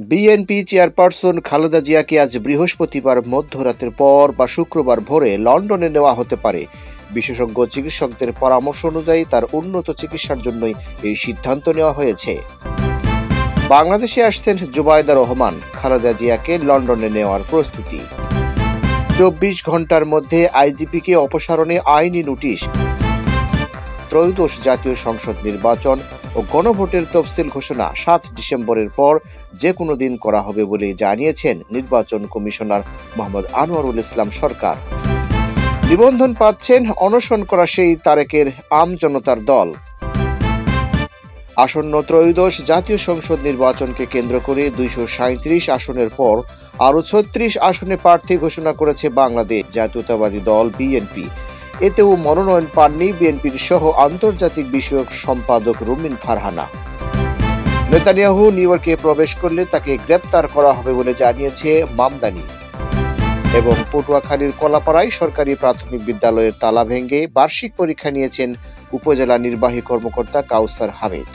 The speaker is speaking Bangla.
বিএনপি চেয়ারপারসন খালেদা জিয়াকে আজ বৃহস্পতিবার মধ্যরাতের পর বা শুক্রবার ভোরে লন্ডনে নেওয়া হতে পারে। বিশেষজ্ঞ চিকিৎসকদের পরামর্শ অনুযায়ী তার উন্নত চিকিৎসার জন্যই এই সিদ্ধান্ত নেওয়া হয়েছে। বাংলাদেশে আসছেন জুবাইদা রহমান। খালেদা জিয়াকে লন্ডনে নেওয়ার প্রস্তুতি। 24 ঘন্টার মধ্যে আইজিপিকে অপসারণে আইনি নোটিশ। ত্রয়োদশ জাতীয় সংসদ নির্বাচন ও গণভোটের তফসিল ঘোষণা 7 ডিসেম্বরের পর যে কোনো দিন করা হবে বলে জানিয়েছেন নির্বাচন কমিশনার মোহাম্মদ আনোয়ারুল ইসলাম সরকার। নিবন্ধন পাচ্ছেন অনশন করা সেই তারেকের আমজনতার দল। আসন্ন ত্রয়োদশ জাতীয় সংসদ নির্বাচনকে কেন্দ্র করে 237 আসনের পর আরও 36 আসনে প্রার্থী ঘোষণা করেছে বাংলাদেশ জাতীয়তাবাদী দল বিএনপি। এতেও মনোনয়ন পাননি বিএনপির সহ আন্তর্জাতিক বিষয়ক সম্পাদক রুমিন ফারহানা। নেতানিয়াহু নিউ ইয়র্কে প্রবেশ করলে তাকে গ্রেপ্তার করা হবে বলে জানিয়েছে মামদানি। এবং পটুয়াখালীর কলাপাড়ায় সরকারি প্রাথমিক বিদ্যালয়ের তালা ভেঙে বার্ষিক পরীক্ষা নিয়েছেন উপজেলা নির্বাহী কর্মকর্তা কাউসার হামিদ।